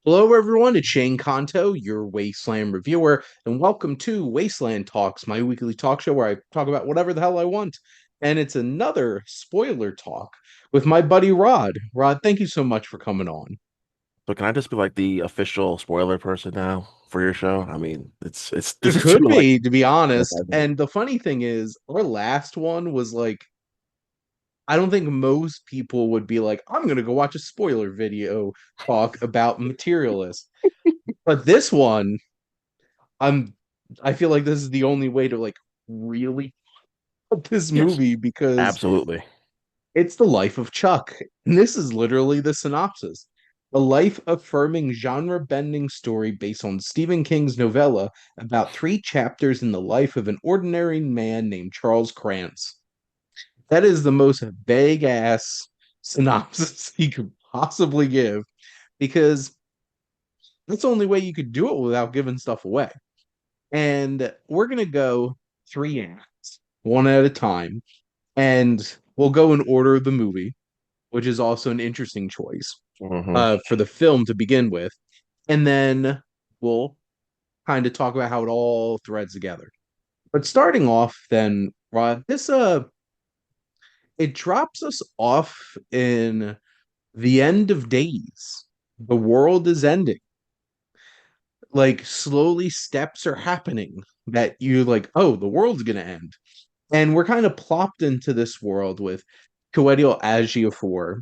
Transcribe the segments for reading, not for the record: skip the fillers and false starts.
Hello, everyone. It's Shane Kanto, your Wasteland reviewer, and welcome to Wasteland Talks, my weekly talk show where I talk about whatever the hell I want. And it's another spoiler talk with my buddy Rod. Rod, thank you so much for coming on. So can I just be like the official spoiler person now for your show? I mean, it's this It is too could like be, to be honest. multi-minute. And the funny thing is, our last one was like, I don't think most people would be like, I'm going to go watch a spoiler video talk about Materialist. But this one, I'm I feel like this is the only way to like really love this Yes, movie because absolutely. it's the life of Chuck. And this is literally the synopsis. A life-affirming, genre-bending story based on Stephen King's novella about three chapters in the life of an ordinary man named Charles Krantz. That is the most vague-ass synopsis he could possibly give because that's the only way you could do it without giving stuff away. And we're gonna go three acts, one at a time, and we'll go in order of the movie, which is also an interesting choice Hmm. for the film to begin with, and then we'll kind of talk about how it all threads together. But starting off, then, Rod, this it drops us off in the end of days. The world is ending. Like slowly, steps are happening that you like. Oh, the world's gonna end. And we're kind of plopped into this world with Coelho Agiafor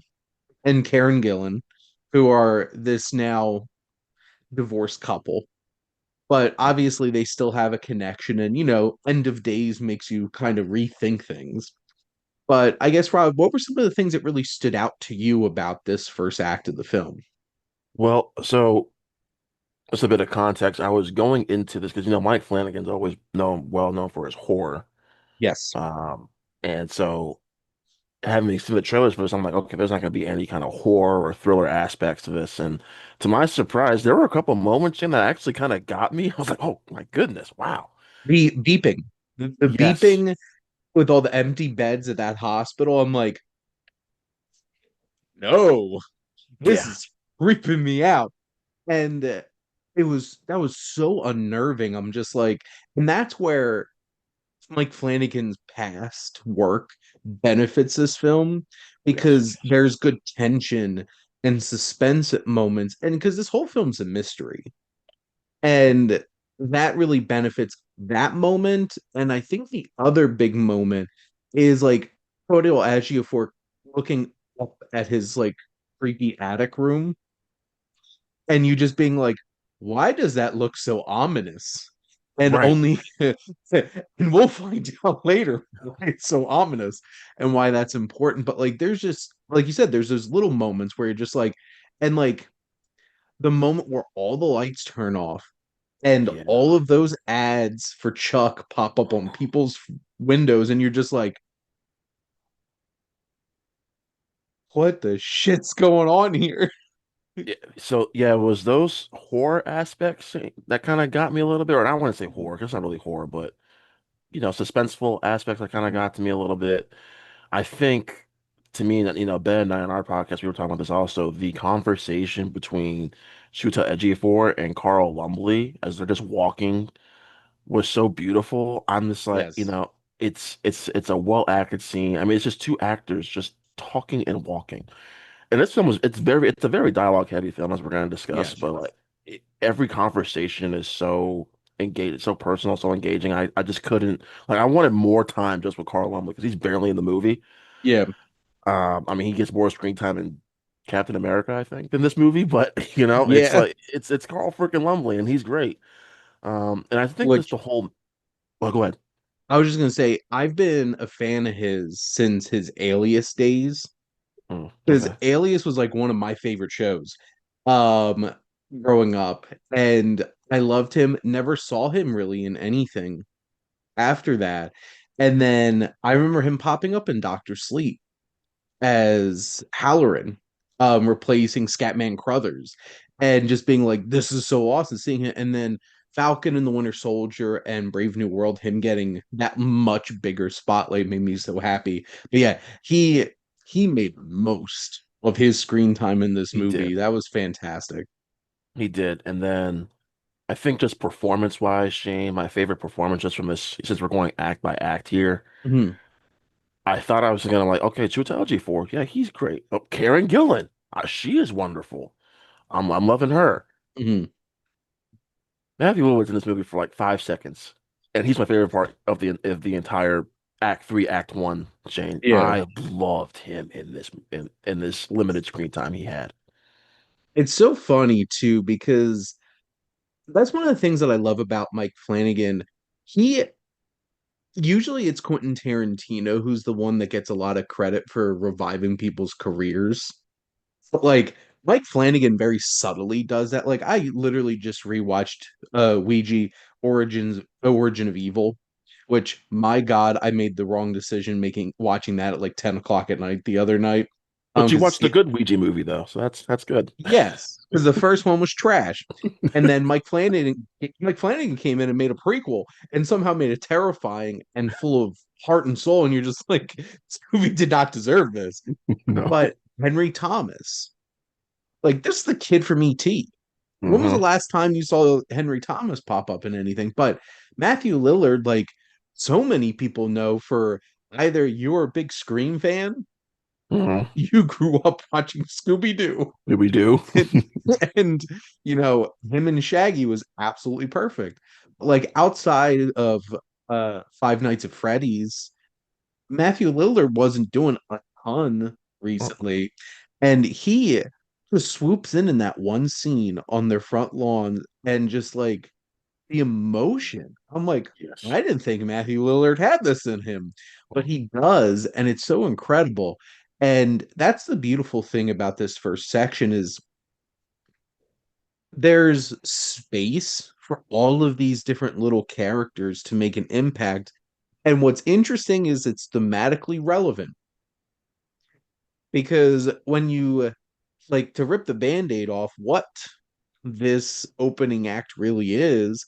and Karen Gillan, who are this now divorced couple. But obviously, they still have a connection. And, end of days makes you kind of rethink things. But I guess, Rob, what were some of the things that really stood out to you about this first act of the film? Well, so just a bit of context. I was going into this because Mike Flanagan's always well known for his horror. Yes. Um, and so having seen the trailers for this, I'm like, okay, there's not going to be any kind of horror or thriller aspects to this. And to my surprise, there were a couple moments in that actually kind of got me. I was like, oh my goodness, wow. The beeping. The Yes. beeping with all the empty beds at that hospital. I'm like, no, this Yeah. is creeping me out. And it was that was so unnerving. I'm just like, and that's where Mike Flanagan's past work benefits this film Yes. because there's good tension and suspense at moments, and because this whole film's a mystery, and that really benefits that moment. And I think the other big moment is like Cody Ejiofor looking up at his like creepy attic room and you just being like, why does that look so ominous? And Right. only, and we'll find out later why it's so ominous and why that's important. But like, there's just, like you said, there's those little moments where you're just like, and like the moment where all the lights turn off and Yeah. all of those ads for Chuck pop up on people's windows, and you're just like, what the shit's going on here? Yeah. So yeah, it was those horror aspects that kind of got me a little bit, or I want to say horror, 'cause it's not really horror, but suspenseful aspects that kind of got to me a little bit. I think to me that Ben and I on our podcast we were talking about this also. The conversation between Shuta Ejiofor and Carl Lumbly as they're just walking was so beautiful. I'm just like, Yes. it's a well acted scene. I mean, it's just two actors just talking and walking. And this film it's a very dialogue heavy film as we're going to discuss, Yes. but like every conversation is so engaged, so personal, so engaging. I just couldn't like I wanted more time just with Carl Lumbly because he's barely in the movie. Yeah. I mean, he gets more screen time in Captain America, I think, than this movie, but it's Yeah. like it's Carl freaking Lumbly and he's great. And I think just Which the whole. Well, go ahead. I was just gonna say, I've been a fan of his since his Alias days. Because Okay. Alias was like one of my favorite shows um growing up. And I loved him, never saw him really in anything after that. And then I remember him popping up in Doctor Sleep as Halloran, replacing Scatman Crothers, and just being like, this is so awesome seeing it. And then Falcon and the Winter Soldier and Brave New World, him getting that much bigger spotlight made me so happy. But yeah, he made the most of his screen time in this He did. movie. That was fantastic. He did. And then I think just performance wise, Shane, my favorite performance just from this, since we're going act by act here, Hmm. I thought I was gonna like, okay, Chiwetel Ejiofor, yeah, he's great. Oh, Karen Gillan, she is wonderful. I'm loving her. Hmm. Matthew Lillard's in this movie for like 5 seconds, and he's my favorite part of the entire Act Three, Act One. Shane, Yeah. I loved him in this limited screen time he had. It's so funny too because that's one of the things that I love about Mike Flanagan. He usually it's Quentin Tarantino who's the one that gets a lot of credit for reviving people's careers. But like Mike Flanagan very subtly does that. Like I literally just rewatched Ouija Origin of Evil, which my God, I made the wrong decision making watching that at like 10 o'clock at night the other night. But you Because watched the good Ouija movie though, so that's good. yes, because the first one was trash. And then Mike Flanagan came in and made a prequel and somehow made it terrifying and full of heart and soul. And you're just like, this movie did not deserve this. No. But Henry Thomas, like this is the kid from E.T. When was the Hmm. last time you saw Henry Thomas pop up in anything? But Matthew Lillard, like so many people know for either you're a big Scream fan, Hmm. you grew up watching Scooby Doo. Did we do? And him and Shaggy was absolutely perfect. Like outside of Five Nights at Freddy's, Matthew Lillard wasn't doing a ton recently, and he just swoops in that one scene on their front lawn and just like the emotion. I'm like, Yes. I didn't think Matthew Lillard had this in him, but he does, and it's so incredible. And that's the beautiful thing about this first section is there's space for all of these different little characters to make an impact. And what's interesting is it's thematically relevant because when you like to rip the band-aid off, what this opening act really is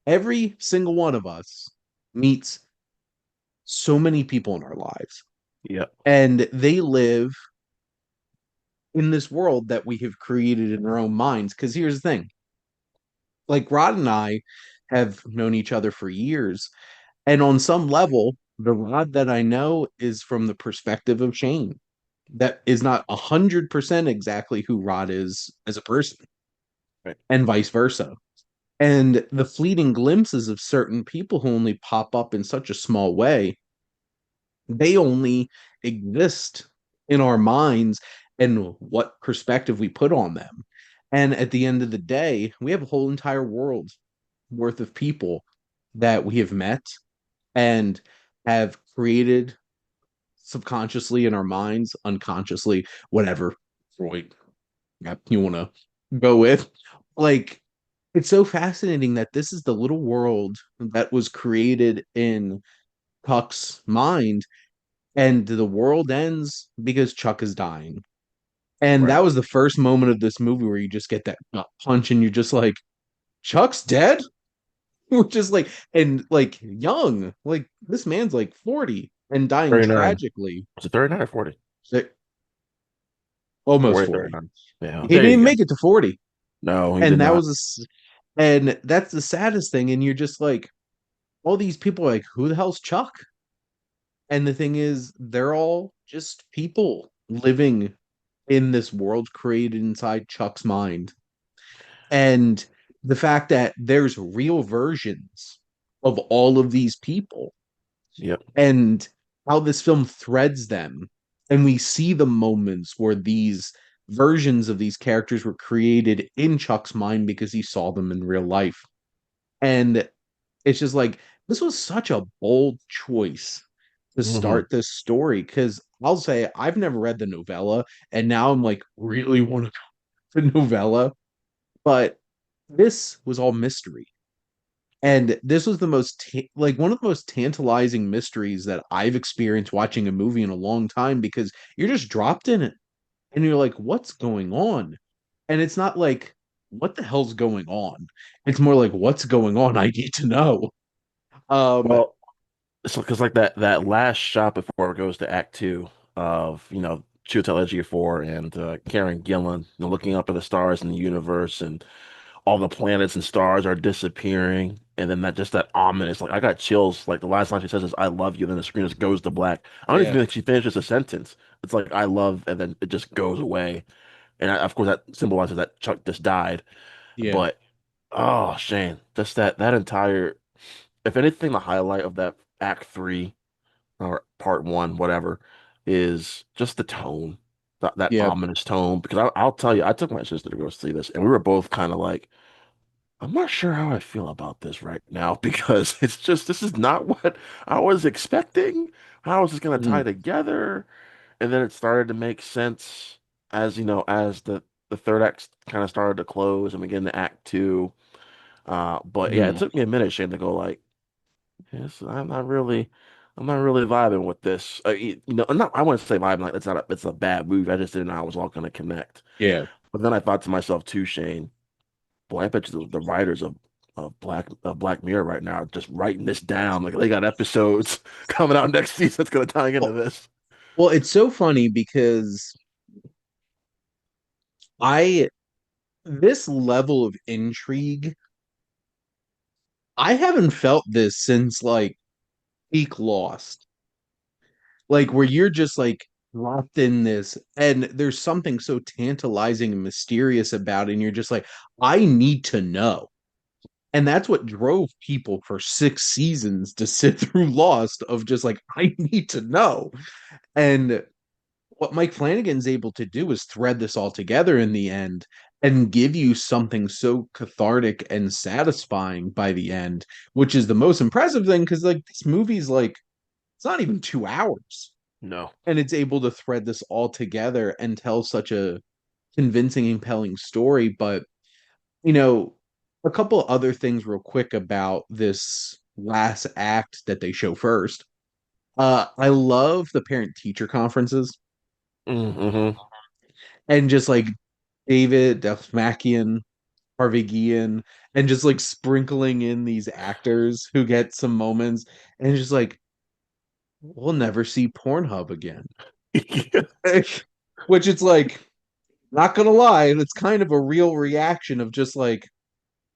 every single one of us meets so many people in our lives, Yep. and they live in this world that we have created in our own minds. Because here's the thing, like Rod and I have known each other for years. And on some level, the Rod that I know is from the perspective of Shane. That is not 100% exactly who Rod is as a person, Right. and vice versa. And the fleeting glimpses of certain people who only pop up in such a small way, they only exist in our minds and what perspective we put on them. And at the end of the day, we have a whole entire world worth of people that we have met and have created subconsciously in our minds, unconsciously, whatever Freud you want to go with. Like, it's so fascinating that this is the little world that was created in Puck's mind, and the world ends because Chuck is dying. And Right. that was the first moment of this movie where you just get that gut punch, and you're just like, Chuck's dead? Which is like, and like young, like this man's like 40 and dying 39. tragically. Was it 39 or 40? Like, almost 40, 40. 39. Yeah, He there didn't you even go. make it to 40. No, he did And that not. was and that's the saddest thing. And you're just like, all these people are like, who the hell's Chuck? And the thing is, they're all just people living in this world created inside Chuck's mind. And the fact that there's real versions of all of these people Yep. and how this film threads them. And we see the moments where these versions of these characters were created in Chuck's mind because he saw them in real life. And it's just like, this was such a bold choice to Hmm. start this story because I'll say I've never read the novella, and now I'm like really want to the novella, but this was all mystery. And this was the like one of the most tantalizing mysteries that I've experienced watching a movie in a long time because you're just dropped in it and you're like, what's going on? And it's not like, what the hell's going on? It's more like, what's going on? I need to know. Um, Well, so because like that last shot before it goes to Act Two of Chiwetel Ejiofor and Karen Gillan, looking up at the stars in the universe, and all the planets and stars are disappearing, and then that ominous, like I got chills. Like the last line she says is "I love you," then the screen just goes to black. I don't even Yeah, think she finishes a sentence. It's like "I love," and then it just goes away. And of course, that symbolizes that Chuck just died. yeah, But oh, Shane, just that entire, if anything, the highlight of that Act Three or Part One, whatever, is just the tone, that yeah. ominous tone. Because I'll tell you, I took my sister to go see this, and we were both kind of like, I'm not sure how I feel about this right now because it's just this is not what I was expecting. How is this going to tie Mhm. together? And then it started to make sense as as the third act kind of started to close and we get into Act Two. But yeah, it Mhm. took me a minute, Shane, to go like, yes, I'm not really vibing with this. I'm not, I wouldn't say vibing like it's a bad movie. I just didn't know how it was all going to connect. Yeah. But then I thought to myself too, Shane. Boy, I bet you the writers of Black Mirror right now are just writing this down. Like they got episodes coming out next season that's gonna tie into Well, this. well, it's so funny because I this level of intrigue, I haven't felt this since like peak Lost. Like where you're just like locked in this and there's something so tantalizing and mysterious about it, and you're just like, I need to know. And that's what drove people for 6 seasons to sit through Lost of just like, I need to know. And what Mike Flanagan's able to do is thread this all together in the end and give you something so cathartic and satisfying by the end, which is the most impressive thing because like this movie's like it's not even 2 hours. No. And it's able to thread this all together and tell such a convincing, compelling story. But you know, a couple other things real quick about this last act that they show first. I love the parent teacher conferences Mm-hmm. and just like David Dastmalchian, Harvey Guillen, and just like sprinkling in these actors who get some moments, and just like we'll never see Pornhub again. Which it's like, not gonna lie, it's kind of a real reaction of just like,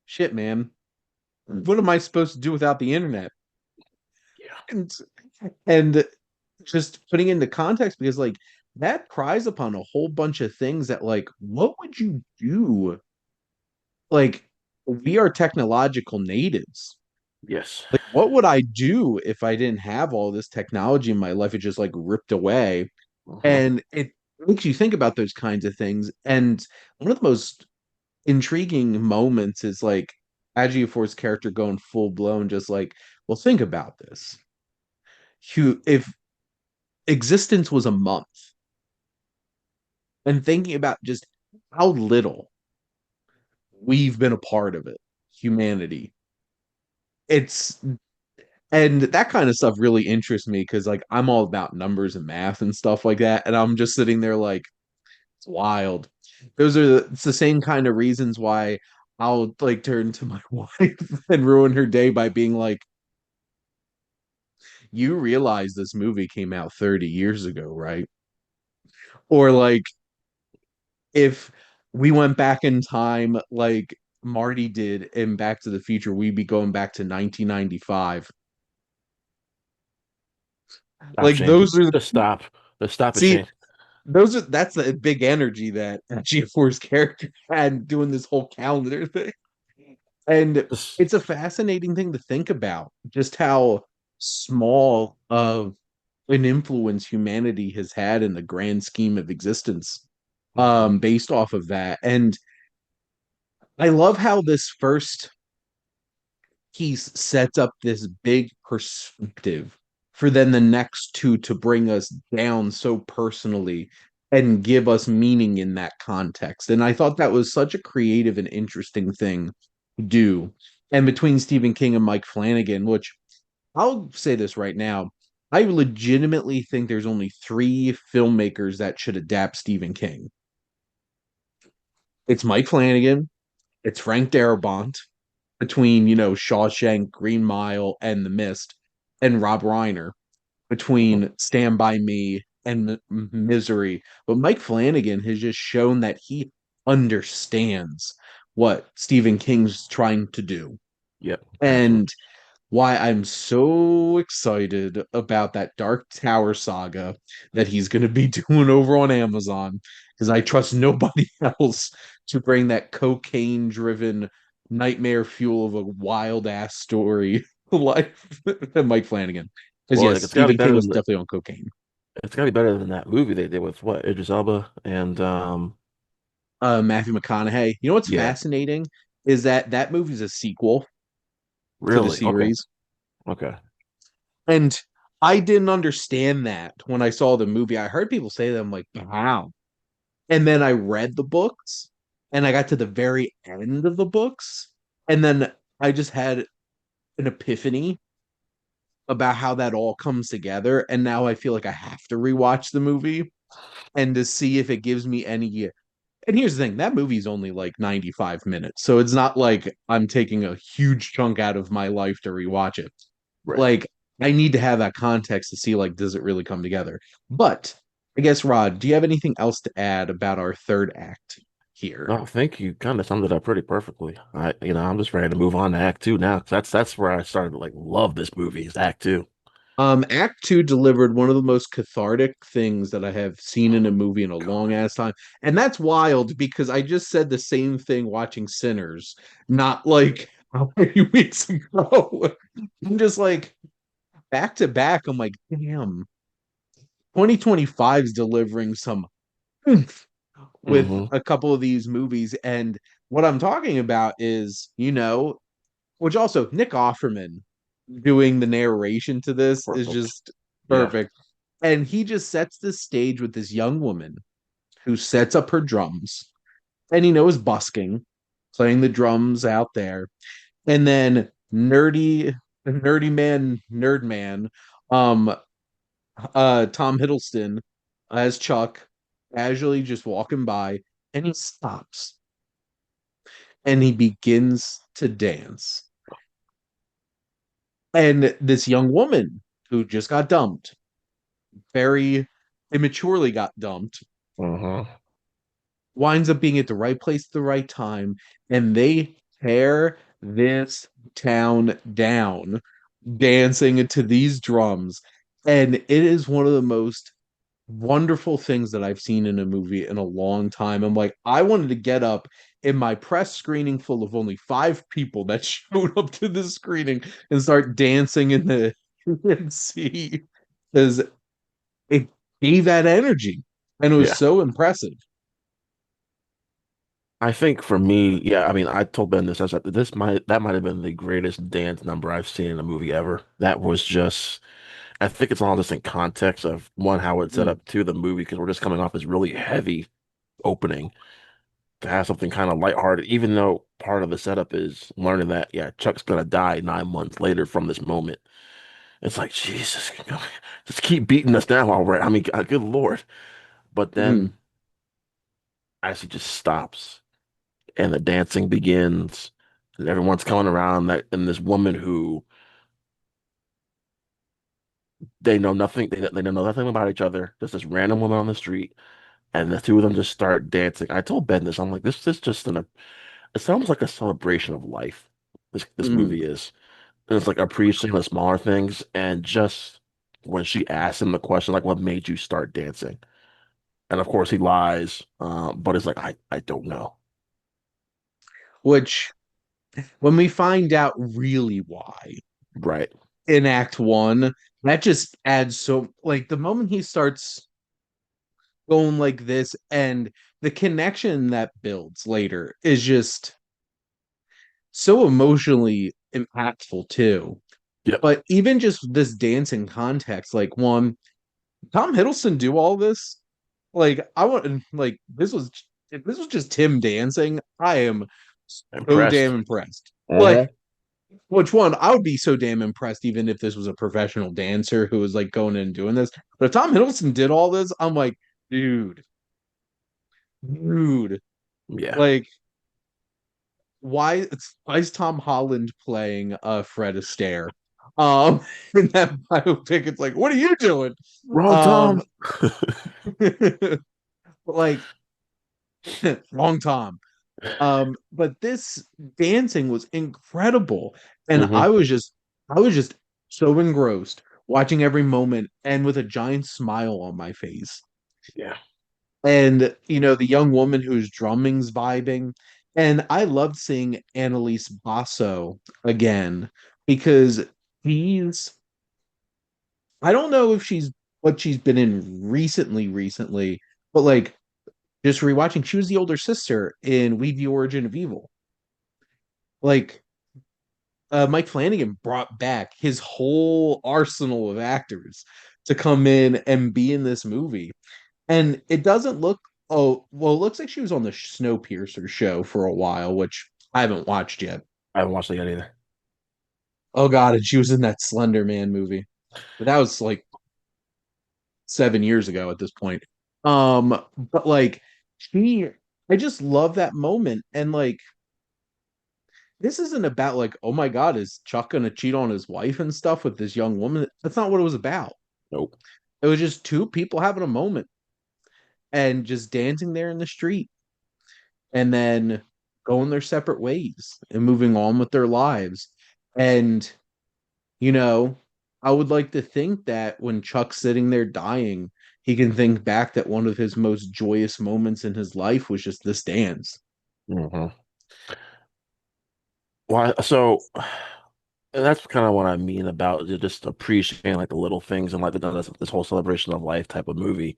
shit, man, what am I supposed to do without the internet? Yeah. And and just putting into context because like that pries upon a whole bunch of things that like, what would you do? Like, we are technological natives. Yes. Like, what would I do if I didn't have all this technology in my life? It just like ripped away. Uh-huh. And it makes you think about those kinds of things. And one of the most intriguing moments is like Ejiofor's character going full blown, just like, well, think about this. If existence was a month, and thinking about just how little we've been a part of it, humanity. It's and that kind of stuff really interests me because like I'm all about numbers and math and stuff like that, and I'm just sitting there like it's wild. It's the same kind of reasons why I'll like turn to my wife and ruin her day by being like, you realize this movie came out 30 years ago, right? Or like if we went back in time like Marty did in Back to the Future, we'd be going back to 1995. Stop, Like Shane. those are Just stop. Just stop it, see Shane. those are that's the big energy that G4's character had doing this whole calendar thing. And Just it's a fascinating thing to think about just how small of an influence humanity has had in the grand scheme of existence Mhm. based off of that. And I love how this first piece sets up this big perspective for then the next two to bring us down so personally and give us meaning in that context. And I thought that was such a creative and interesting thing to do. And between Stephen King and Mike Flanagan, which I'll say this right now, I legitimately think there's only three filmmakers that should adapt Stephen King. It's Mike Flanagan, it's Frank Darabont, between, Shawshank, Green Mile, and The Mist, and Rob Reiner between Stand By Me and misery. But Mike Flanagan has just shown that he understands what Stephen King's trying to do. Yep, absolutely. And why I'm so excited about that Dark Tower saga that he's going to be doing over on Amazon because I trust nobody else to bring that cocaine driven nightmare fuel of a wild ass story to life than Mike Flanagan. Because Well, yes, like it's got to be Stephen King better was than definitely on cocaine. that movie they did with what Idris Elba and Matthew McConaughey. You know what's yeah, fascinating is that that movie's a sequel to the really? Okay, series. okay. And I didn't understand that when I saw the movie. I heard people say that. I'm like, wow. And then I read the books and I got to the very end of the books. And then I just had an epiphany about how that all comes together. And now I feel like I have to rewatch the movie and to see if it gives me any. And here's the thing, that movie's only like 95 minutes. So it's not like I'm taking a huge chunk out of my life to rewatch it. Right. Like I need to have that context to see like does it really come together. But I guess Rod, do you have anything else to add about our third act here? No, I think you kind of summed it up pretty perfectly. I'm just ready to move on to Act Two now, 'cause that's where I started to like love this movie is Act Two. Act two delivered one of the most cathartic things that I have seen in a movie in a long ass time. And that's wild because I just said the same thing watching Sinners, not like a few weeks ago. I'm just like back to back. I'm like, damn, 2025 is delivering some oomph with Mm-hmm. a couple of these movies. And what I'm talking about is, which also Nick Offerman doing the narration to this is Perfect. just Yeah. perfect. And he just sets the stage with this young woman who sets up her drums and is busking, playing the drums out there. And then nerd man, um, Tom Hiddleston as Chuck, casually just walking by, and he stops and he begins to dance. And this young woman who just got dumped, very immaturely got dumped, Mm-hmm. winds up being at the right place at the right time, and they tear this town down, dancing to these drums. And it is one of the most wonderful things that I've seen in a movie in a long time. I'm like, I wanted to get up in my press screening full of only five people that showed up to the screening and start dancing in the see because it gave that energy and it was Yeah. so impressive. I think for me, yeah, I mean, I told Ben this. I said that might have been the greatest dance number I've seen in a movie ever. That was just, I think it's all just in context of one, how it's set Mm, up to the movie, because we're just coming off this really heavy opening to have something kind of lighthearted, even though part of the setup is learning that, yeah, Chuck's gonna die 9 months later from this moment. It's like, Jesus, just keep beating us down while we're, I mean, good Lord. But mm, then as he just stops and the dancing begins, and everyone's coming around that, and this woman who they know nothing, they know nothing about each other, just this random woman on the street, and the two of them just start dancing. I told Ben this, I'm like, this is just it sounds like a celebration of life. This mm. movie is. And it's like appreciating the smaller things, and just when she asks him the question, like, what made you start dancing? And of course he lies, but it's like, I don't know. Which, when we find out really why Right. in Act One, that just adds so like the moment he starts going like this and the connection that builds later is just so emotionally impactful too. Yep. But even just this dancing context, like one, Tom Hiddleston do all this? Like I want like this was if this was just him dancing, I am so damn Impressed. impressed. Uh-huh. Like which one? I would be so damn impressed even if this was a professional dancer who was like going in and doing this. But if Tom Hiddleston did all this, I'm like, dude, dude, Yeah. like why is Tom Holland playing Fred Astaire? In that biopic, it's like, what are you doing? Wrong Um, Tom. but like, wrong Tom. But this dancing was incredible, and Hmm. I was just so engrossed watching every moment, and with a giant smile on my face. Yeah. And the young woman who's drumming's vibing, and I loved seeing Annalise Basso again because she's I don't know if she's what she's been in recently, but like just rewatching, she was the older sister in Leave the Origin of Evil. Like Mike Flanagan brought back his whole arsenal of actors to come in and be in this movie. And it doesn't look, oh, well, it looks like she was on the Snowpiercer show for a while, which I haven't watched yet. I haven't watched it yet either. Oh God, and she was in that Slender Man movie. But that was like 7 years ago at this point. But like she I just love that moment. And like this isn't about like, oh my God, is Chuck gonna cheat on his wife and stuff with this young woman? That's not what it was about. Nope. It was just two people having a moment and just dancing there in the street and then going their separate ways and moving on with their lives. And, you know, I would like to think that when Chuck's sitting there dying, he can think back that one of his most joyous moments in his life was just this dance. Hmm. Why? So that's kind of what I mean about just appreciating like the little things and like this whole celebration of life type of movie.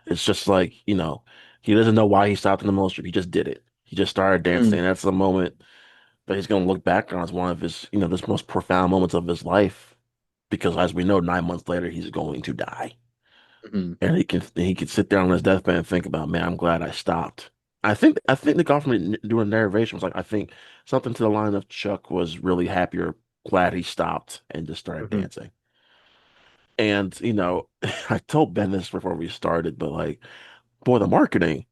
It's just like, he doesn't know why he stopped in the middle of the street. He just did it. He just started dancing. Mm, And that's the moment that he's going to look back on as one of his, this most profound moments of his life. Because as we know, 9 months later, he's going to die. mhm. And he can sit there on his deathbed and think about, man, I'm glad I stopped. I think the government doing narration was like, I think something to the line of Chuck was really happy or glad he stopped and just started Mhm. dancing. And, I told Ben this before we started, but like, boy, the marketing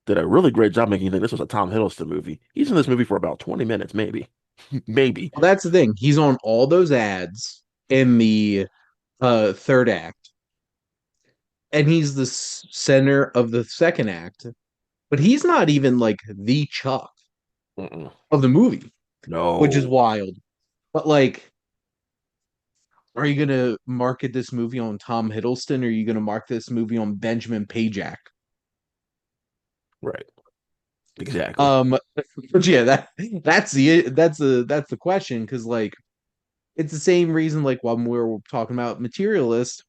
did a really great job making you think this was a Tom Hiddleston movie. He's in this movie for about 20 minutes, maybe. Maybe. Well, that's the thing. He's on all those ads in the third act, and he's the center of the second act, but he's not even like the Chuck Mm-mm. of the movie, which is No. wild. But like, are you gonna market this movie on Tom Hiddleston, or are you gonna market this movie on Benjamin Pajak? Right. Exactly. Um, but yeah, that's the question because like it's the same reason like when we were talking about Materialist,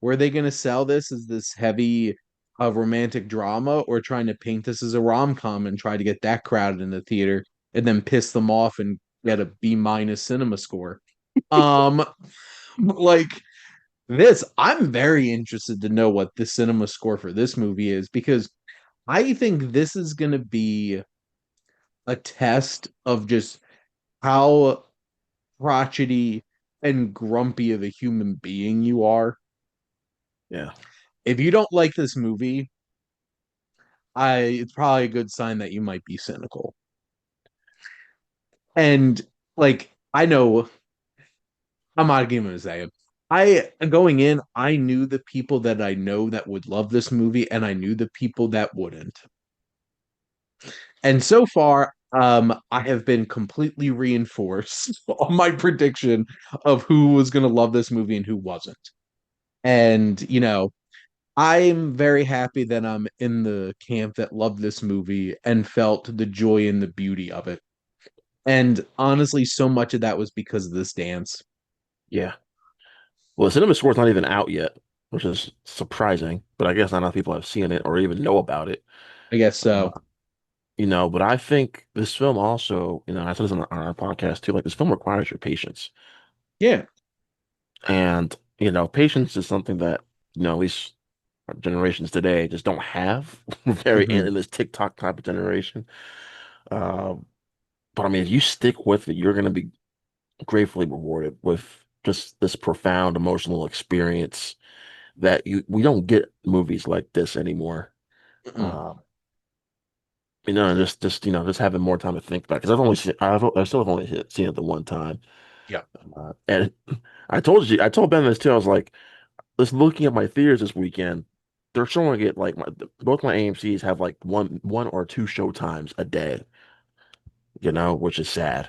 were they gonna sell this as this heavy romantic drama or trying to paint this as a rom-com and try to get that crowded in the theater and then piss them off and get a B- cinema score? Um, like I'm very interested to know what the cinema score for this movie is because I think this is going to be a test of just how crotchety and grumpy of a human being you are. Yeah. If you don't like this movie, it's probably a good sign that you might be cynical. And like I know I'm not even gonna say it. I going in, I knew the people that I know that would love this movie, and I knew the people that wouldn't. And so far, I have been completely reinforced on my prediction of who was going to love this movie and who wasn't. And, I'm very happy that I'm in the camp that loved this movie and felt the joy and the beauty of it. And honestly, so much of that was because of this dance. Yeah. Well, the cinema score's not even out yet, which is surprising, but I guess not enough people have seen it or even know about it. I guess Uh, so. but I think this film also, I said this on our podcast too, like this film requires your patience. Yeah. And, patience is something that, at least our generations today just don't have very Hmm. in this TikTok type of generation. Um, but I mean, if you stick with it, you're going to be gratefully rewarded with just this profound emotional experience that we don't get movies like this anymore. Hmm. Um, and just having more time to think about because I still have only seen it the one time. Yeah. And I told Ben this too. I was like, just looking at my theaters this weekend, they're showing it like both my AMC's have like one or two show times a day, which is sad.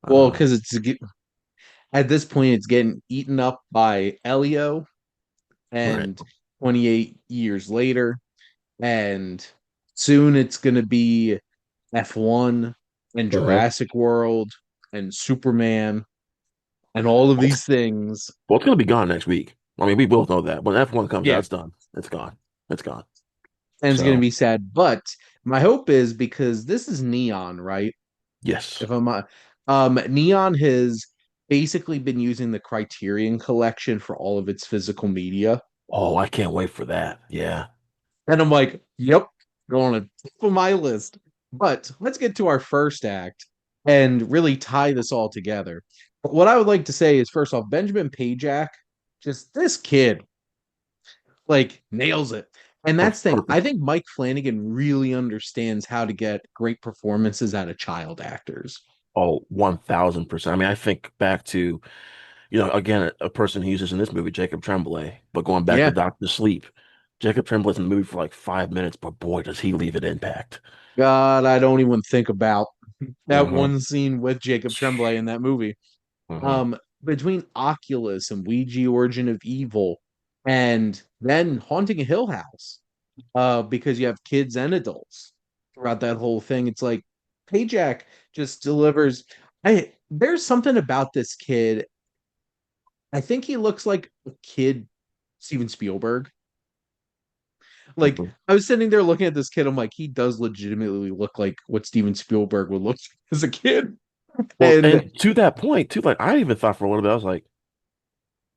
Well, Uh, because at this point it's getting eaten up by Elio right. and 28 years later, and soon it's gonna be F1 and Uh-huh. Jurassic World and Superman and all of Well, these things. it's gonna be gone next week. I mean, we both know that. When F1 comes out, Yeah, it's done. It's gone. It's gone. and it's gonna So, be sad. But my hope is because this is Neon, right? yes. If I'm Neon has basically been using the Criterion collection for all of its physical media. Oh, I can't wait for that. Yeah. And I'm like, yep, going to top of my list. But let's get to our first act and really tie this all together. But what I would like to say is first off, Benjamin Pajak, just this kid, like nails it. And that's the thing. I Perfect. think Mike Flanagan really understands how to get great performances out of child actors. Oh, 1000%. I mean, I think back to, again, a person he uses in this movie, Jacob Tremblay, but going back to Yeah. Doctor Sleep. Jacob Tremblay's in the movie for like 5 minutes, but boy, does he leave an impact. God, I don't even think about that Hmm. one scene with Jacob Tremblay in that movie. Hmm. Between Oculus and Ouija Origin of Evil, and then Haunting a Hill House, because you have kids and adults throughout that whole thing. It's like Pajak just delivers. There's something about this kid. I think he looks like a kid Steven Spielberg. Like Hmm. I was sitting there looking at this kid, I'm like, he does legitimately look like what Steven Spielberg would look like as a kid. Well, And and to that point, too, like I even thought for a little bit, I was like,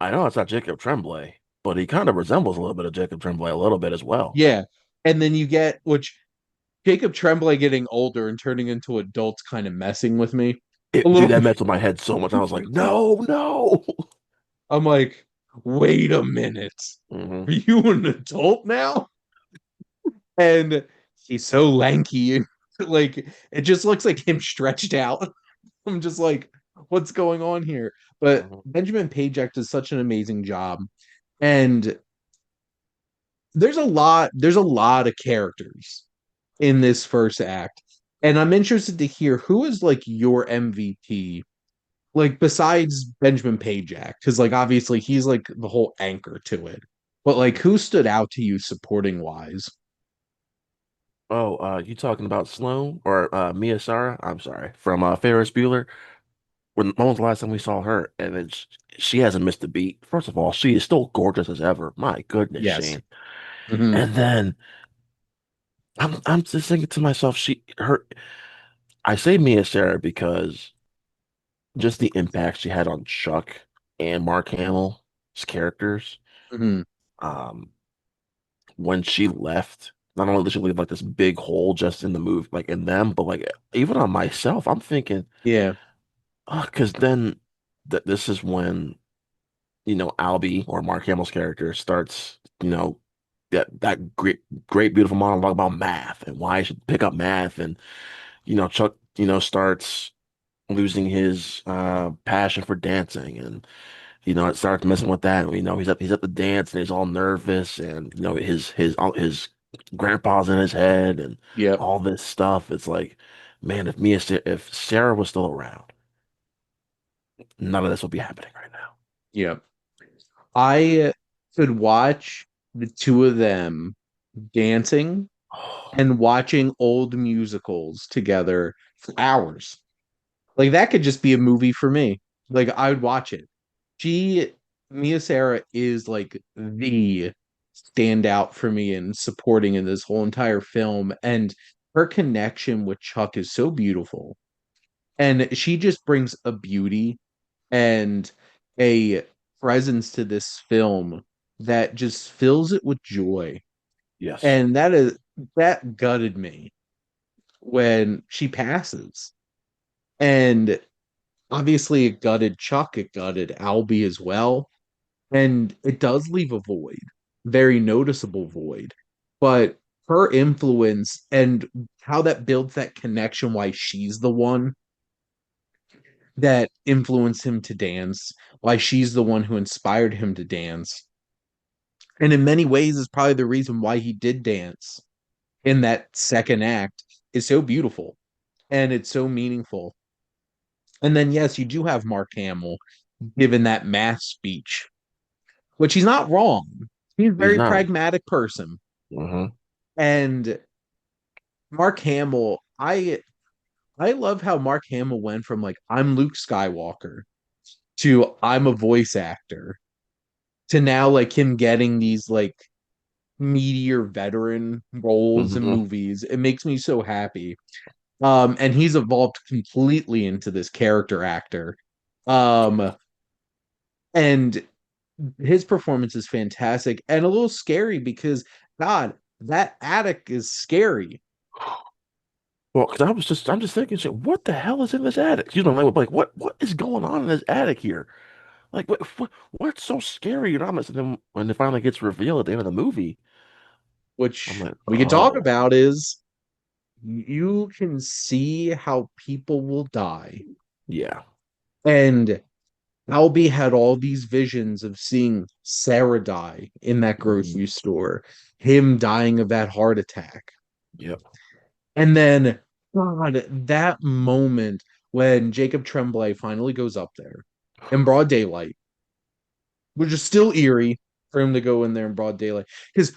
I know it's not Jacob Tremblay, but he kind of resembles a little bit of Jacob Tremblay a little bit as well. yeah, and then you get which Jacob Tremblay getting older and turning into adults kind of messing with me a Dude, little that bit. messed with my head so much. I was like, no, no. I'm like, wait a minute. Hmm. Are you an adult now? And he's so lanky and like it just looks like him stretched out. I'm just like, what's going on here? But Hmm. Benjamin Pajak does such an amazing job. And there's a lot of characters in this first act. And I'm interested to hear who is like your MVP, like besides Benjamin Pajak, because like obviously he's like the whole anchor to it. But like who stood out to you supporting wise? Oh, you talking about Sloane or Mia Sara? I'm sorry, from Ferris Bueller. When was the last time we saw her? And she hasn't missed a beat. First of all, she is still gorgeous as ever. My goodness, Yes. Shane. Hmm. And then I'm just thinking to myself, I say Mia Sara because just the impact she had on Chuck and Mark Hamill's characters. Hmm. Um, when she left, not only did she leave like this big hole just in the move, like in them, but like even on myself, I'm thinking, Yeah. oh, because then this is when Albie or Mark Hamill's character starts, that great beautiful monologue about math and why I should pick up math, and Chuck starts losing his passion for dancing, and it starts messing with that. He's at the dance and he's all nervous, and his grandpa's in his head and Yep. all this stuff. It's like, man, if Sarah was still around, none of this would be happening right Yep. I could watch the two of them dancing now. and watching old musicals together for hours. Like that could just be a movie for me. Like I would watch it. She Mia Sarah is like the standout for me in supporting in this whole entire film. And her connection with Chuck is so beautiful. And she just brings a beauty and a presence to this film that just fills it with joy. Yes. And that gutted me when she passes. And obviously it gutted Chuck, it gutted Albie as well. And it does leave a void, very noticeable void. But her influence and how that builds that connection, why she's the one, that influenced him to dance, why she's the one who inspired him to dance. And in many ways is probably the reason why he did dance in that second act is so beautiful and it's so meaningful. And then yes, you do have Mark Hamill given that math speech, which he's not wrong. He's a He's very not. pragmatic person. Hmm. And Mark Hamill, I love how Mark Hamill went from like I'm Luke Skywalker to I'm a voice actor to now like him getting these like meteor veteran roles in Hmm. movies. It makes me so happy. And he's evolved completely into this character actor. Um, and his performance is fantastic and a little scary because God, that attic is scary. Well, because I'm just thinking, shit, what the hell is in this attic? Excuse my language, like, what is going on in this attic here? Like, what's so scary and ominous? And then when it finally gets revealed at the end of the movie, I'm Which like, we could talk oh, about is you can see how people will die. yeah. And Albie had all these visions of seeing Sarah die in that Mhm. grocery store, him dying of that heart attack. Yep. And then, God, that moment when Jacob Tremblay finally goes up there in broad daylight, which is still eerie for him to go in there in broad daylight. Because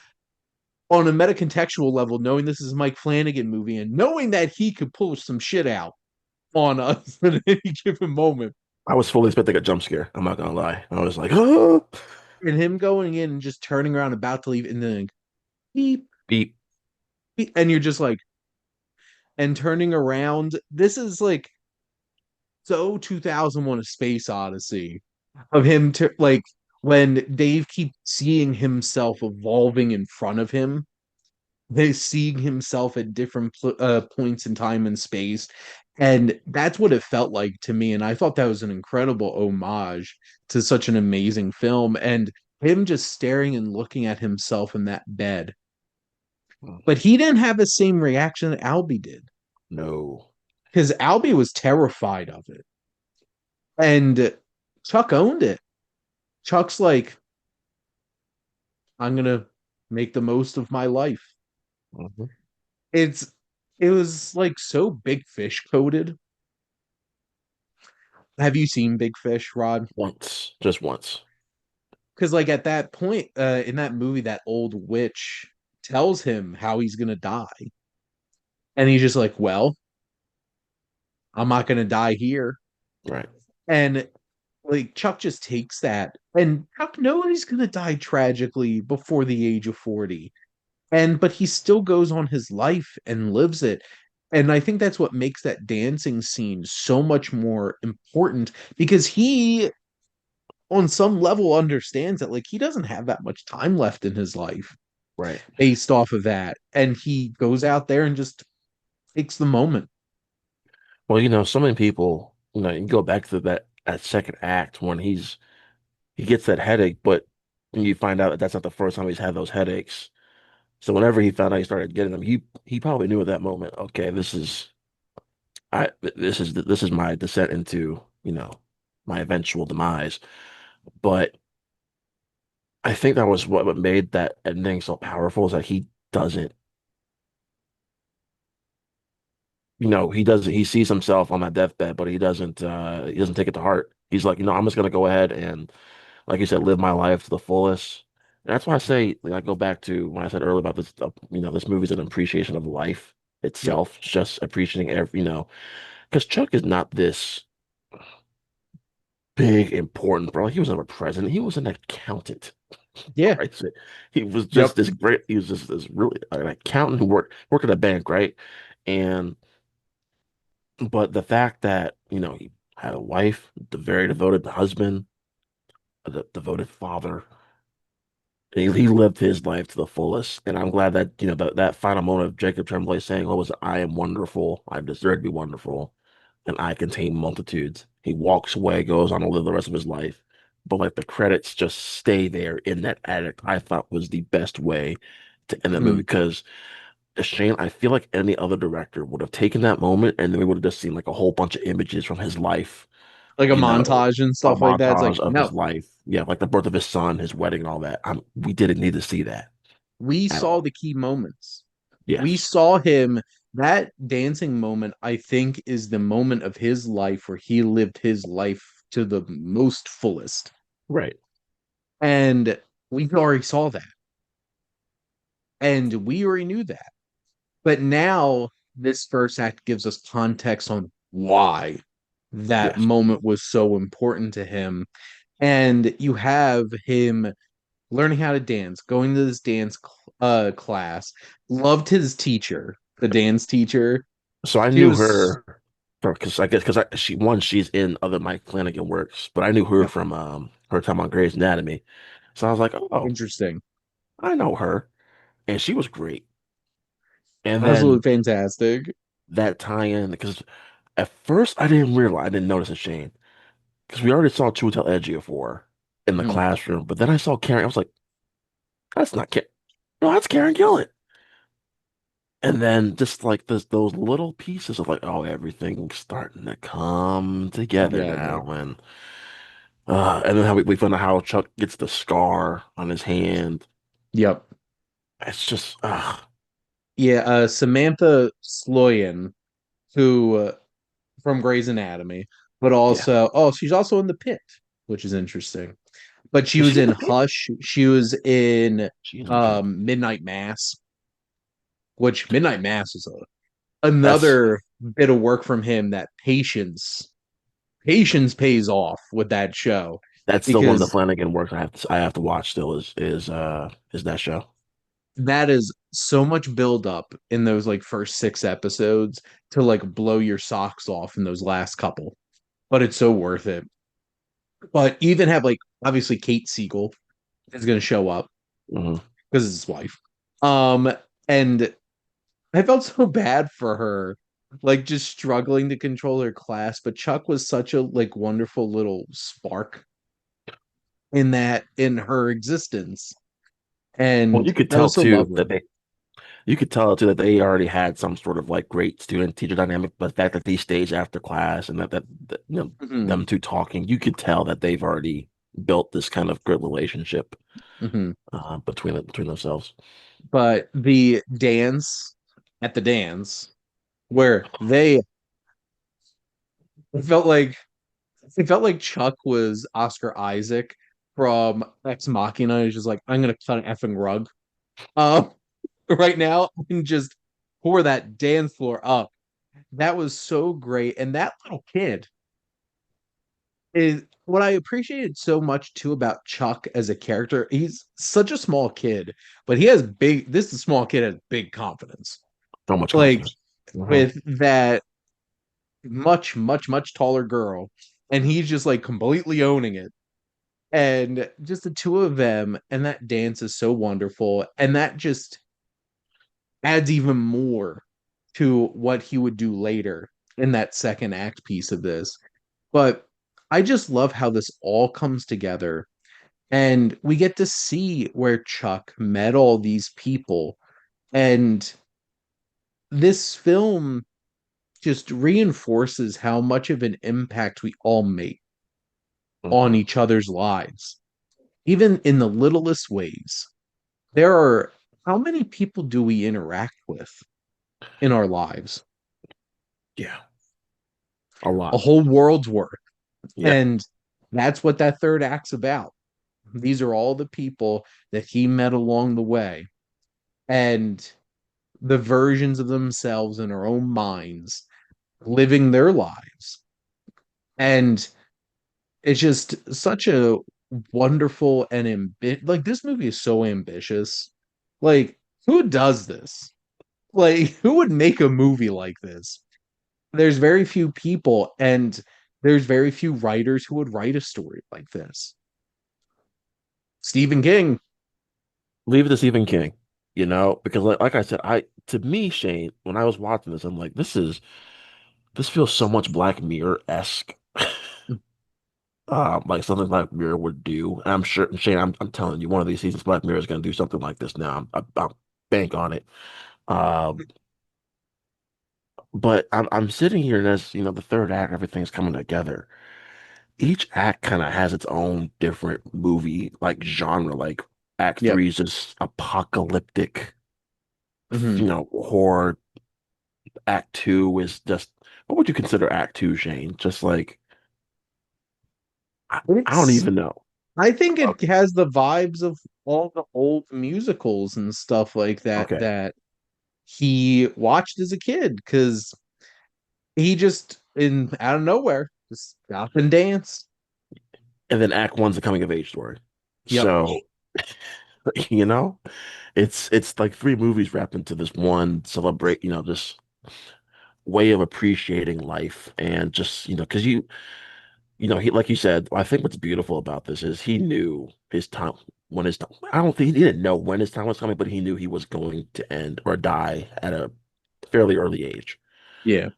on a meta-contextual level, knowing this is a Mike Flanagan movie and knowing that he could pull some shit out on us at any given moment, I was fully expecting a jump scare. I'm not gonna lie. I was like, oh, and him going in and just turning around about to leave and then beep, beep. beep, and you're just like, and turning around. This is like so 2001 A Space Odyssey of him to like when Dave keeps seeing himself evolving in front of him, they seeing himself at different points in time and space. And that's what it felt like to me. And I thought that was an incredible homage to such an amazing film. And him just staring and looking at himself in that bed. But he didn't have the same reaction that Albie did No. because Albie was terrified of it. And Chuck owned it. Chuck's like, I'm going to make the most of my life. Mhm. It's, it was like so big fish coded. Have you seen Big Fish, Rod? Once, just once. Because like at that point in that movie, that old witch tells him how he's gonna die, and he's just like, "Well, I'm not gonna die here." Right. And like Chuck just takes that, and Chuck knows he's gonna die tragically before the age of 40, and but he still goes on his life and lives it. And I think that's what makes that dancing scene so much more important because he on some level understands that like he doesn't have that much time left in his life Right. based off of that. And he goes out there and just takes the moment. Well, so many people, you go back to that second act when he gets that headache, but you find out that that's not the first time he's had those headaches. So whenever he found out he started getting them, he probably knew at that moment, okay, this is my descent into, my eventual demise. But I think that was what made that ending so powerful is that he doesn't, he sees himself on that deathbed, but he doesn't take it to heart. He's like, I'm just gonna go ahead and, like you said, live my life to the fullest. And that's why I say, like, I go back to when I said earlier about this, this movie's an appreciation of life Yep. itself. It's just appreciating because Chuck is not this big, important bro. He was never president. He was an accountant. Yeah. Right? So he was just Yep. this great. He was just this really an accountant who worked at a bank, right? And but the fact that he had a wife, the very devoted husband, a devoted father. He lived his life to the fullest, and I'm glad that that final moment of Jacob Tremblay saying, "What was it? I am wonderful. I deserve to be wonderful, and I contain multitudes." He walks away, goes on to live the rest of his life, but like the credits just stay there in that attic. I thought was the best way to end that movie Mm. because Shane, I feel like any other director would have taken that moment and then we would have just seen like a whole bunch of images from his life. like a you know, montage and a stuff like that. It's like, montage of no, his life. Yeah, like the birth of his son, his wedding, and all that. We didn't need to see that we at saw all. the key moments. We Yes. saw him. That dancing moment, I think, is the moment of his life where he lived his life to the most fullest. Right. And we already saw that. And we already knew that. But now this first act gives us context on why that Yes. moment was so important to him. And you have him learning how to dance, going to this dance class, loved his teacher, the dance teacher. So I She knew was, her because I guess because she's in other Mike Flanagan works, but I knew her yep, from her time on Grey's Anatomy. So I was like, oh, interesting. I know her, and she was great. And Absolutely then fantastic. that tie-in because at first I didn't notice a Shane because we already saw Chiwetel Ejiofor in the Mhm. classroom, but then I saw Karen. I was like, that's not Karen. No, that's Karen Gillan. And then just like those little pieces of like, oh, everything's starting to come together Together. now, and then how we found out how Chuck gets the scar on his hand. Yep. It's just, Yeah, Samantha Sloyan, who from Grey's Anatomy, but yeah. also, oh, she's also in The Pit, which is interesting. But she Is was she in in the pit? Hush. She was in She is in the pit. Midnight Mass, which Midnight Mass is That's another bit of work from him that patience pays off with that show that's still one of the because Flanagan works I have to watch still is that show. that is so much build up in those like first six episodes to like blow your socks off in those last couple, but it's so worth it. But even have like obviously Kate Siegel is going to show up Hmm. because it's his wife. Um, and I felt so bad for her, like just struggling to control her class. But Chuck was such a like wonderful little spark in her existence, Well, and you could that tell was so too lovely. that they already had some sort of like great student teacher dynamic, but the fact that they stayed after class and that Hmm. them two talking, you could tell that they've already built this kind of good relationship Hmm. between themselves. But the dance at the dance where they it felt like it felt like Chuck was Oscar Isaac from Ex Machina. He's just like, I'm gonna cut an effing rug right now and just pour that dance floor up. That was so great. And that little kid is what I appreciated so much too about Chuck as a character. He's such a small kid, but he has big, this small kid has big confidence. So much Like confidence. Hmm. with that much, much, much taller girl. And he's just like completely owning it. And just the two of them, and that dance is so wonderful. And that just adds even more to what he would do later in that second act piece of this. But I just love how this all comes together. And we get to see where Chuck met all these people. And this film just reinforces how much of an impact we all make on Hmm. each other's lives, even in the littlest ways. There are how many people do we interact with in our lives? Yeah, a A lot. whole world's worth. Yeah. And that's what that third act's about. These are all the people that he met along the way and the versions of themselves in our own minds living their lives. And it's just such a wonderful and like this movie is so ambitious. Like, who does this? Like, who would make a movie like this? There's very few people, and there's very few writers who would write a story like this. Stephen King. Leave it to Stephen King, because like I said, to me, Shane, when I was watching this, I'm like, this feels so much Black Mirror-esque. Like something Black Mirror would do. And I'm sure, Shane, I'm telling you, one of these seasons, Black Mirror is going to do something like this now. I'm bank on it. Um, but I'm sitting here and as the third act, everything's coming together. each act kind of has its own different movie like genre. Like Act Yep. Three is just apocalyptic, Hmm. horror. Act Two is just what would you consider Act Two, Shane? Just like I don't It's even know. I think Oh, it has the vibes of all the old musicals and stuff like that okay, that he watched as a kid because he just in out of nowhere just stop and dance. and then Act One's a coming of age story. Yep. So you know, it's like three movies wrapped into this one celebrate. This way of appreciating life and just because he like you said, I think what's beautiful about this is he knew his time when his time. I don't think he didn't know when his time was coming, but he knew he was going to end or die at a fairly early age. Yeah.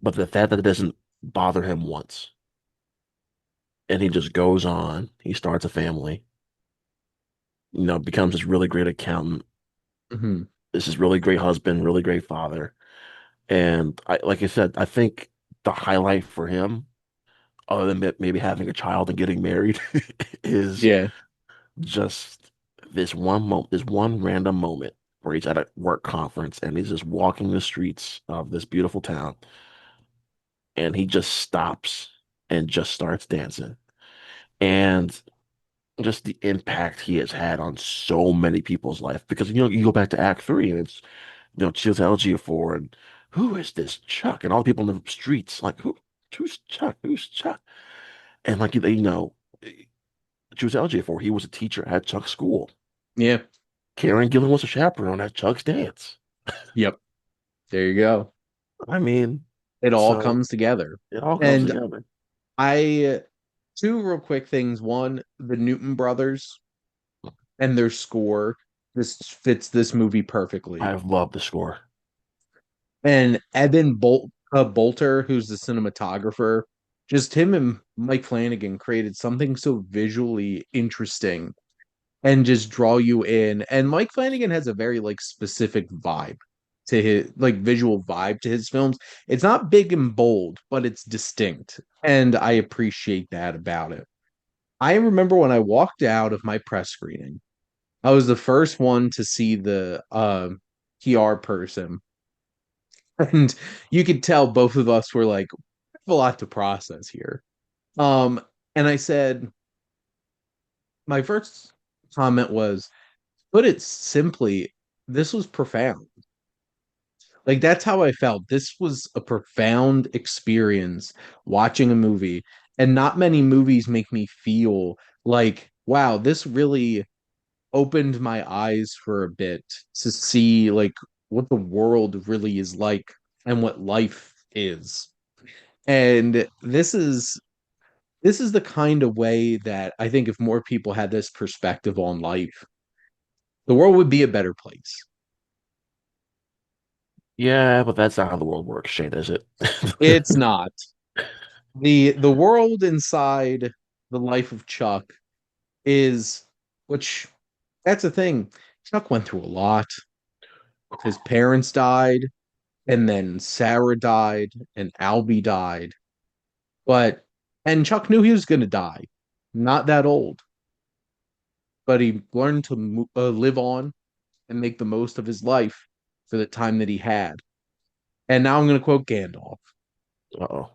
But the fact that it doesn't bother him once, and he just goes on, he starts a family, becomes this really great accountant, Hmm. this is really great husband, really great father. And like I said, I think the highlight for him, other than maybe having a child and getting married, is Yeah. just this one random moment where he's at a work conference and he's just walking the streets of this beautiful town and he just stops and just starts dancing. And just the impact he has had on so many people's life. Because you go back to Act Three and it's Chiz for and who is this Chuck? And all the people in the streets, like who's Chuck? Who's Chuck? And like Chiz for, he was a teacher at Chuck's school. Yeah. Karen Gillan was a chaperone at Chuck's dance. Yep. There you go. I mean, It all so comes together. it all comes And together. I two real quick things. One, the Newton brothers and their score. This fits this movie perfectly. I've loved the score. And Bolter, who's the cinematographer, just him and Mike Flanagan created something so visually interesting and just draw you in. And Mike Flanagan has a very like specific vibe to his like visual vibe to his films. It's not big and bold, but it's distinct. And I appreciate that about it. I remember when I walked out of my press screening, I was the first one to see the PR person. And you could tell both of us were like, "I have a lot to process here." Um, and I said, my first comment was, put it simply, this was profound. Like that's how I felt. This was a profound experience watching a movie, and not many movies make me feel like, wow, this really opened my eyes for a bit to see like what the world really is like and what life is. And this is the kind of way that I think if more people had this perspective on life, the world would be a better place. Yeah, but that's not how the world works, Shane, is it? It's not. The world inside the life of Chuck is which that's the thing. Chuck went through a lot. His parents died, and then Sarah died, and Albie died. But and Chuck knew he was going to die. Not that old, but he learned to live on and make the most of his life for the time that he had. And now I'm going to quote Gandalf. Uh-oh.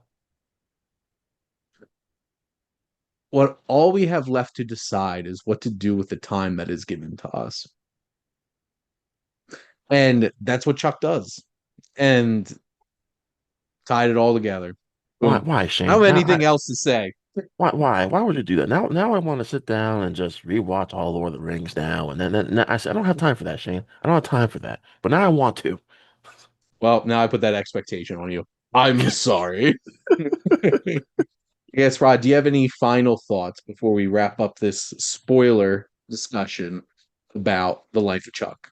What all we have left to decide is what to do with the time that is given to us. And that's what Chuck does. And tied it all together. Why, Boom. why, I don't Shane? have anything else to say. Why would you do that? Now I want to sit down and just rewatch all Lord of the Rings now, and then I said I don't have time for that, Shane. I don't have time for that. But now I want to. Well, now I put that expectation on you. I'm sorry. Yes, Rod, do you have any final thoughts before we wrap up this spoiler discussion about the life of Chuck?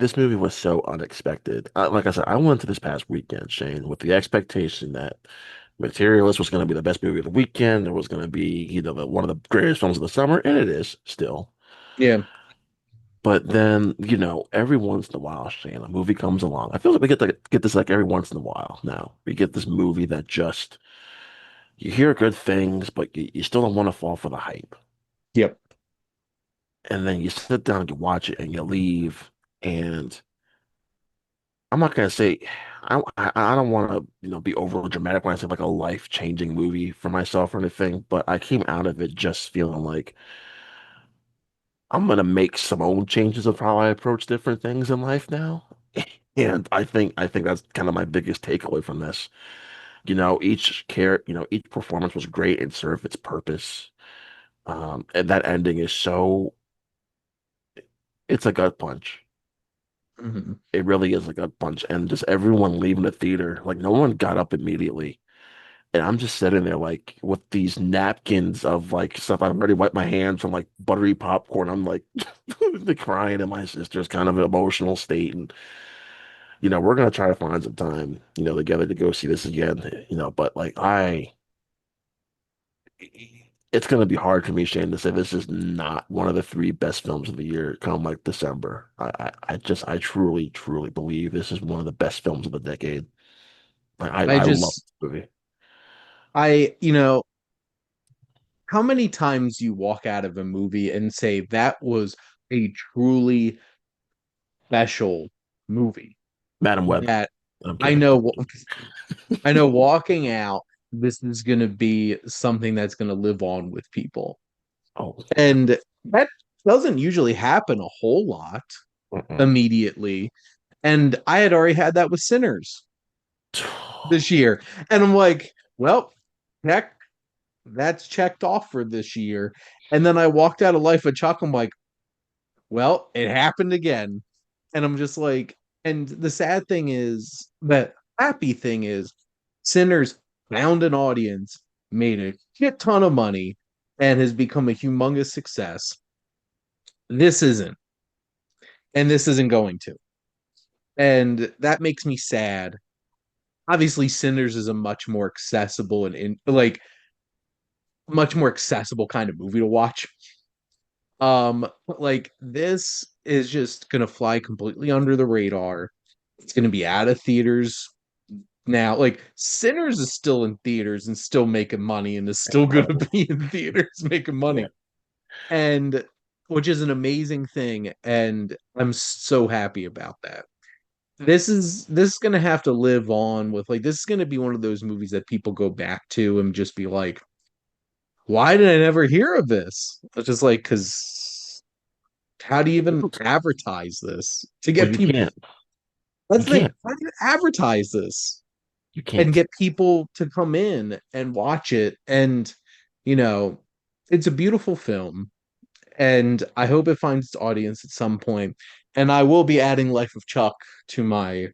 This movie was so unexpected. Like I said, I went to this past weekend, Shane, with the expectation that Materialist was going to be the best movie of the weekend. It was going to be, one of the greatest films of the summer, and it is still. Yeah. But then, every once in a while, Shane, a movie comes along. I feel like we get this like every once in a while now. We get this movie that just, you hear good things, but you still don't want to fall for the hype. Yep. And then you sit down and you watch it and you leave. And I'm not gonna say I don't want to be overly dramatic when I say like a life-changing movie for myself or anything, but I came out of it just feeling like I'm gonna make some own changes of how I approach different things in life now. And I think that's kind of my biggest takeaway from this. Each performance was great and served its purpose. And that ending is it's a gut punch. Mhm. It really is a gut punch. And just everyone leaving the theater, like no one got up immediately. And I'm just sitting there like with these napkins of like stuff I've already wiped my hands from like buttery popcorn. I'm like crying in my sister's kind of an emotional state. And we're gonna try to find some time, together to go see this again. But like it's gonna be hard for me, Shane, to say this is not one of the three best films of the year come like December. I truly, truly believe this is one of the best films of the decade. I I love just, this movie. I, you know, how many times you walk out of a movie and say that was a truly special movie Madam Web. that I'm I kidding. know, I know walking out, this is going to be something that's going to live on with people. Oh, And that doesn't usually happen a whole lot mm-mm. immediately. And I had already had that with Sinners this year. And I'm like, well, heck, that's checked off for this year. And then I walked out of Life of Chuck. I'm like, well, it happened again. And I'm just like, and the sad thing is, the happy thing is, Sinners found an audience, made a shit ton of money, and has become a humongous success. This isn't, and this isn't going to. And that makes me sad. Obviously, Sinners is a much more accessible and like much more accessible kind of movie to watch. But like this is just gonna fly completely under the radar. It's gonna be out of theaters now. Like Sinners is still in theaters and still making money and is still gonna Incredible. be in theaters making Yeah. money. And which is an amazing thing. And I'm so happy about that. This is gonna have to live on with like this is gonna be one of those movies that people go back to and just be like, why did I never hear of this? It's just like because how do you even advertise this to Well, get you people? can't. You That's the thing. can't. How do you advertise this You and can't. get people to come in and watch it? And you know, it's a beautiful film, and I hope it finds its audience at some point. And I will be adding Life of Chuck to my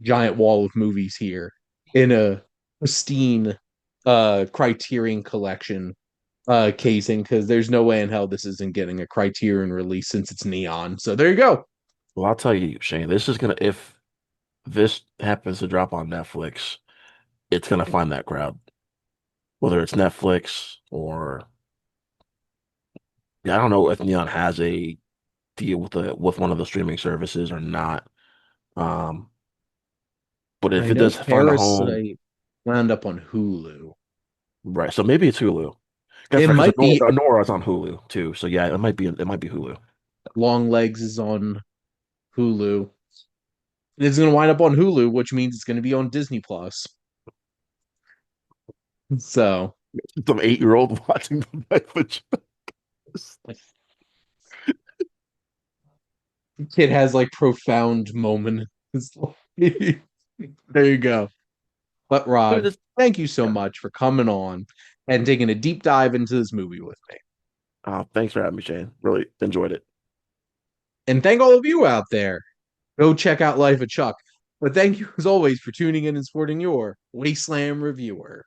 giant wall of movies here in a pristine Criterion collection casing because there's no way in hell this isn't getting a Criterion release since it's neon. So there you go. Well, I'll tell you, Shane, this is gonna if this happens to drop on Netflix, it's gonna find that crowd. Whether it's Netflix or yeah, I don't know if Neon has a deal with one of the streaming services or not. Um, but if I it know does find a home, Parasite wound up on Hulu. right? So maybe it's Hulu. That's It right, because might be Nora's on Hulu too. So yeah, it might be Hulu. Long Legs is on Hulu. It's going to wind up on Hulu, which means it's going to be on Disney Plus. So Some 8-year-old watching the Knife of kid has like profound moment. There you go. But Rod, Justice. thank you so Yeah. much for coming on and taking a deep dive into this movie with me. Thanks for having me, Shane. Really enjoyed it. And thank all of you out there. Go check out Life of Chuck. But thank you as always for tuning in and supporting your Wasteland Reviewer.